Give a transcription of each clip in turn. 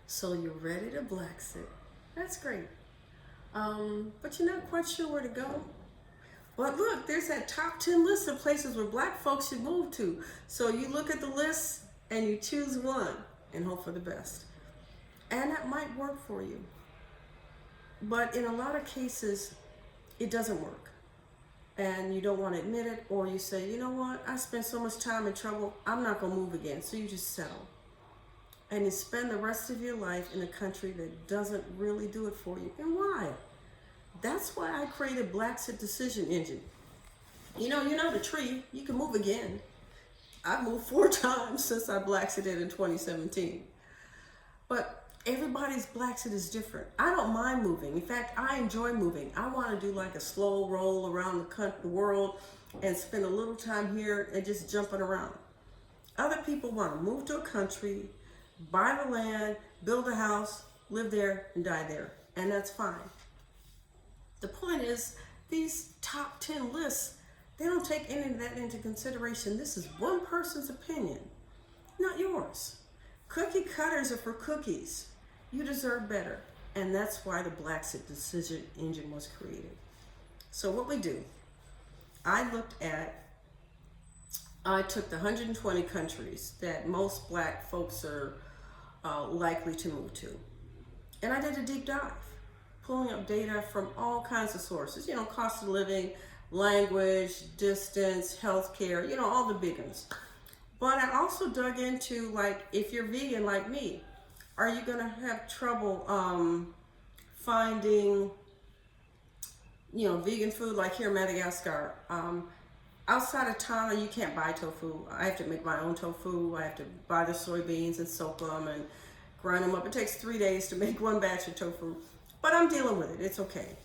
So you're ready to Blaxit. That's great. But you're not quite sure where to go. But look, there's that top 10 list of places where black folks should move to. So you look at the list and you choose one and hope for the best. And that might work for you. But in a lot of cases, it doesn't work. And you don't want to admit it, or you say, you know what, I spent so much time in trouble, I'm not going to move again. So you just settle. And you spend the rest of your life in a country that doesn't really do it for you. And why? That's why I created Blaxit Decision Engine. You know the tree, you can move again. I've moved 4 times since I Blaxited in 2017. But everybody's Blaxit is different. I don't mind moving. In fact, I enjoy moving. I want to do like a slow roll around the world and spend a little time here and just jumping around. Other people want to move to a country, buy the land, build a house, live there, and die there. And that's fine. The point is, these top 10 lists, they don't take any of that into consideration. This is one person's opinion, not yours. Cookie cutters are for cookies. You deserve better. And that's why the Blaxit Decision Engine was created. So what we do, I took the 120 countries that most black folks are likely to move to. And I did a deep dive, pulling up data from all kinds of sources, cost of living, language, distance, healthcare, all the big ones. But I also dug into, like, if you're vegan like me, are you going to have trouble finding, vegan food like here in Madagascar? Outside of Tana, you can't buy tofu. I have to make my own tofu. I have to buy the soybeans and soak them and grind them up. It takes 3 days to make one batch of tofu. But I'm dealing with it. It's okay.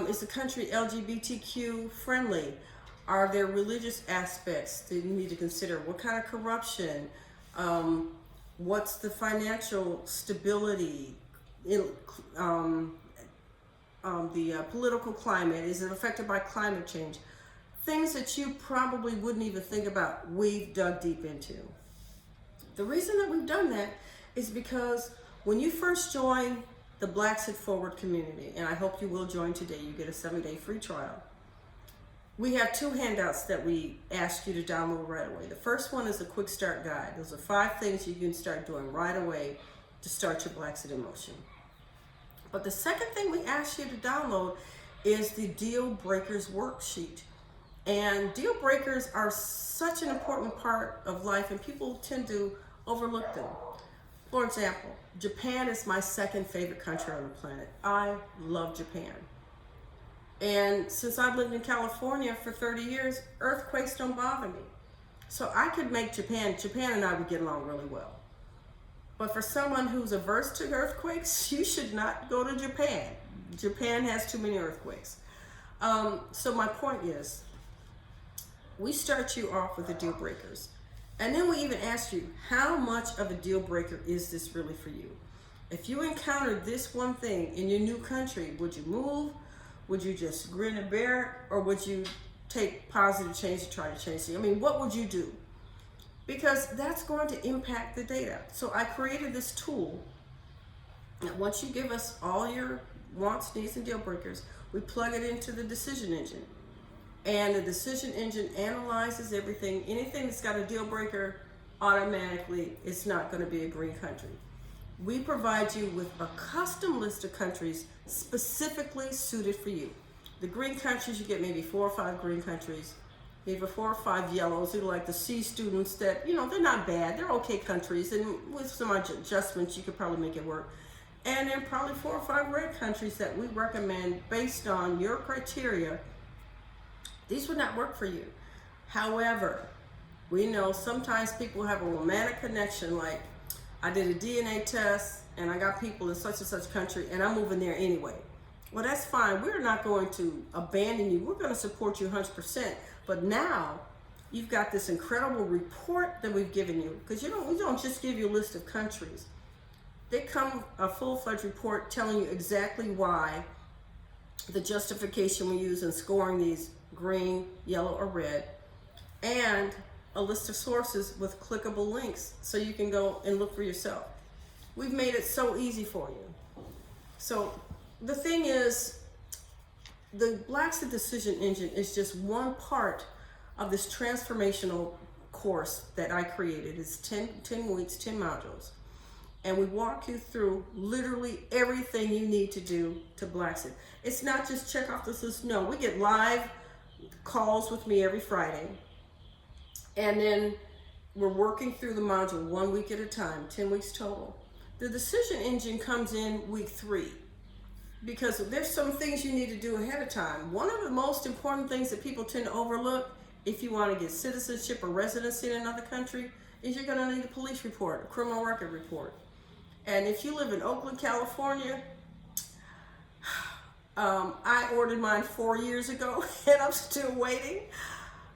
Is the country LGBTQ friendly? Are there religious aspects that you need to consider? What kind of corruption? What's the financial stability? The political climate? Is it affected by climate change? Things that you probably wouldn't even think about, we've dug deep into. The reason that we've done that is because when you first join the Blaxit Forward community, and I hope you will join today, you get a 7-day free trial. We have 2 handouts that we ask you to download right away. The first one is a quick start guide. Those are 5 things you can start doing right away to start your Blaxit in motion. But the second thing we ask you to download is the deal breakers worksheet. And deal breakers are such an important part of life, and people tend to overlook them. For example, Japan is my second favorite country on the planet. I love Japan. And since I've lived in California for 30 years, earthquakes don't bother me. So I could make Japan and I would get along really well. But for someone who's averse to earthquakes, you should not go to Japan. Japan has too many earthquakes. So my point is, we start you off with the deal breakers. And then we even ask you, how much of a deal breaker is this really for you? If you encountered this one thing in your new country, would you move? Would you just grin and bear it? Or would you take positive change to try to change it? I mean, what would you do? Because that's going to impact the data. So I created this tool that once you give us all your wants, needs, and deal breakers, we plug it into the decision engine. And the decision engine analyzes everything. Anything that's got a deal breaker, automatically, it's not going to be a green country. We provide you with a custom list of countries specifically suited for you. The green countries, you get maybe 4 or 5 green countries, maybe 4 or 5 yellows. They're like the C students that, they're not bad. They're okay countries. And with some adjustments, you could probably make it work. And then probably 4 or 5 red countries that we recommend based on your criteria. These would not work for you. However, we know sometimes people have a romantic connection, like I did a DNA test and I got people in such and such country and I'm moving there anyway. Well, that's fine. We're not going to abandon you. We're going to support you 100%. But now you've got this incredible report that we've given you, because we don't just give you a list of countries. They come a full-fledged report telling you exactly why, the justification we use in scoring these green, yellow, or red, and a list of sources with clickable links so you can go and look for yourself. We've made it so easy for you. So the thing is, the Blaxit Decision Engine is just one part of this transformational course that I created. It's 10 weeks, 10 modules. And we walk you through literally everything you need to do to Blaxit. It's not just check off this list. No, we get live calls with me every Friday. And then we're working through the module 1 week at a time, 10 weeks total. The decision engine comes in week 3 because there's some things you need to do ahead of time. One of the most important things that people tend to overlook if you want to get citizenship or residency in another country is you're going to need a police report, a criminal record report. And if you live in Oakland, California, I ordered mine 4 years ago and I'm still waiting.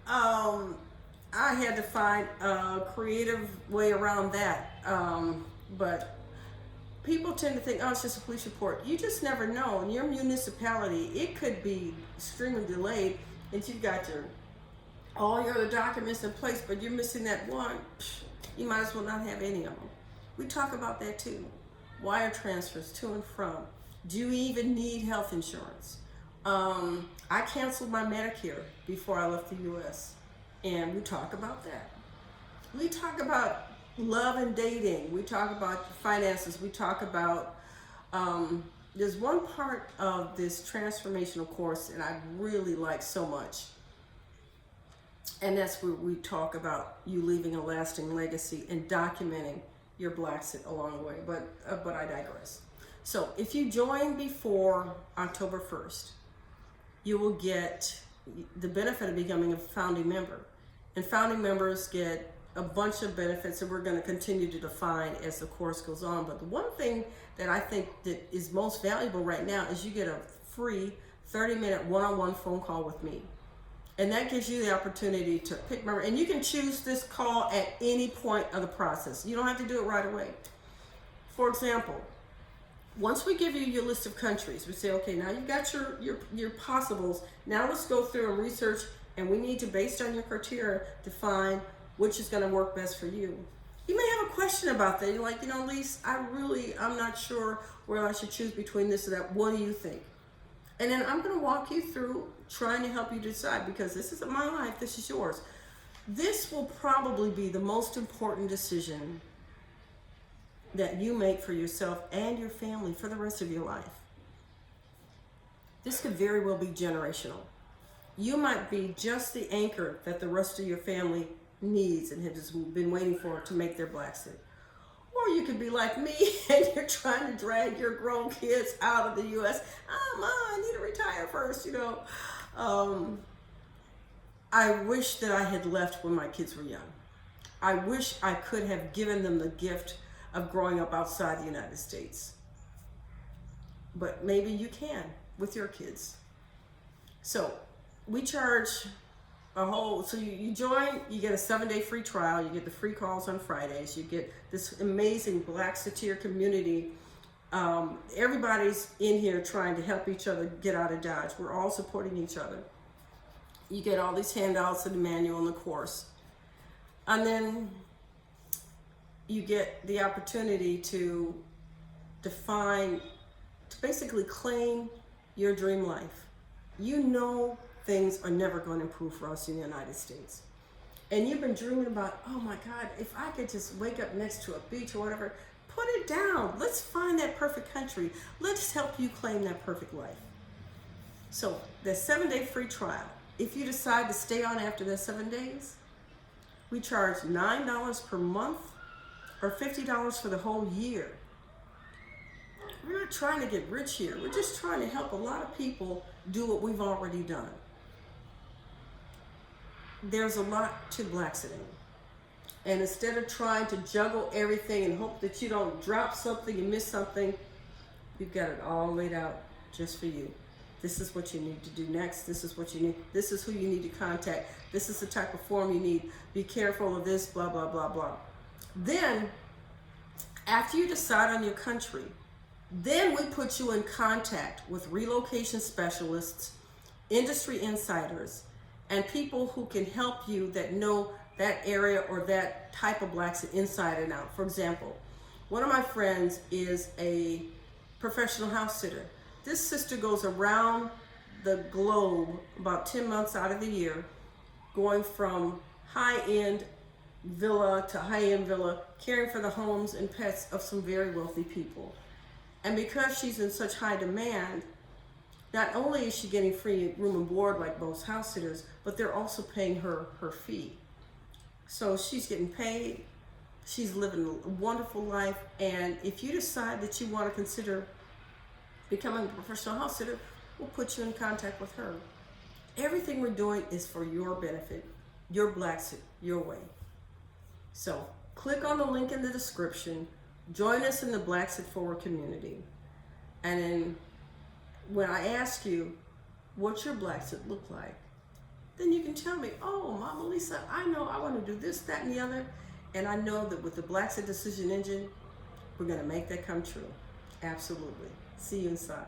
I had to find a creative way around that. But people tend to think, oh, it's just a police report. You just never know. In your municipality, it could be extremely delayed until you've got all your other documents in place, but you're missing that one. You might as well not have any of them. We talk about that too. Wire transfers to and from. Do you even need health insurance? I canceled my Medicare before I left the U.S. and we talk about that. We talk about love and dating. We talk about finances. We talk about, there's one part of this transformational course that I really like so much. And that's where we talk about you leaving a lasting legacy and documenting your Blaxit along the way. But I digress. So if you join before October 1st, you will get the benefit of becoming a founding member. And founding members get a bunch of benefits that we're going to continue to define as the course goes on. But the one thing that I think that is most valuable right now is you get a free 30-minute one-on-one phone call with me. And that gives you the opportunity to pick member. And you can choose this call at any point of the process. You don't have to do it right away. For example, once we give you your list of countries, we say, okay, now you've got your possibles. Now let's go through and research, and we need to, based on your criteria, define which is going to work best for you. You may have a question about that. You're like, Lise, I'm not sure where I should choose between this or that. What do you think? And then I'm going to walk you through trying to help you decide, because this isn't my life, this is yours. This will probably be the most important decision that you make for yourself and your family for the rest of your life. This could very well be generational. You might be just the anchor that the rest of your family needs and has been waiting for to make their Blaxit. Or you could be like me and you're trying to drag your grown kids out of the U.S. Mom, I need to retire first, I wish that I had left when my kids were young. I wish I could have given them the gift of growing up outside the United States. But maybe you can with your kids. So we charge so you join, you get a 7-day free trial, you get the free calls on Fridays, you get this amazing Blaxiteer community. Everybody's in here trying to help each other get out of Dodge. We're all supporting each other. You get all these handouts and the manual and the course. And then you get the opportunity to basically claim your dream life. Things are never going to improve for us in the United States. And you've been dreaming about, oh my God, if I could just wake up next to a beach or whatever, put it down. Let's find that perfect country. Let's help you claim that perfect life. So the 7-day free trial, if you decide to stay on after the 7 days, we charge $9 per month or $50 for the whole year. We're not trying to get rich here. We're just trying to help a lot of people do what we've already done. There's a lot to Blaxiting. And instead of trying to juggle everything and hope that you don't drop something and miss something, you've got it all laid out just for you. This is what you need to do next. This is what you need. This is who you need to contact. This is the type of form you need. Be careful of this, blah, blah, blah, blah. Then, after you decide on your country, then we put you in contact with relocation specialists, industry insiders, and people who can help you that know that area or that type of Blaxit inside and out. For example, One of my friends is a professional house sitter. This sister goes around the globe about 10 months out of the year, going from high-end villa to high-end villa, caring for the homes and pets of some very wealthy people. And because she's in such high demand, not only is she getting free room and board like most house sitters, but they're also paying her her fee. So she's getting paid, she's living a wonderful life, and if you decide that you want to consider becoming a professional house sitter, we'll put you in contact with her. Everything we're doing is for your benefit, your Blaxit, your way. So click on the link in the description, join us in the Blaxit Forward community, and then when I ask you, what's your Blaxit look like? Then you can tell me, oh, Mama Lisa, I know I want to do this, that, and the other. And I know that with the Blaxit Decision Engine, we're going to make that come true. Absolutely. See you inside.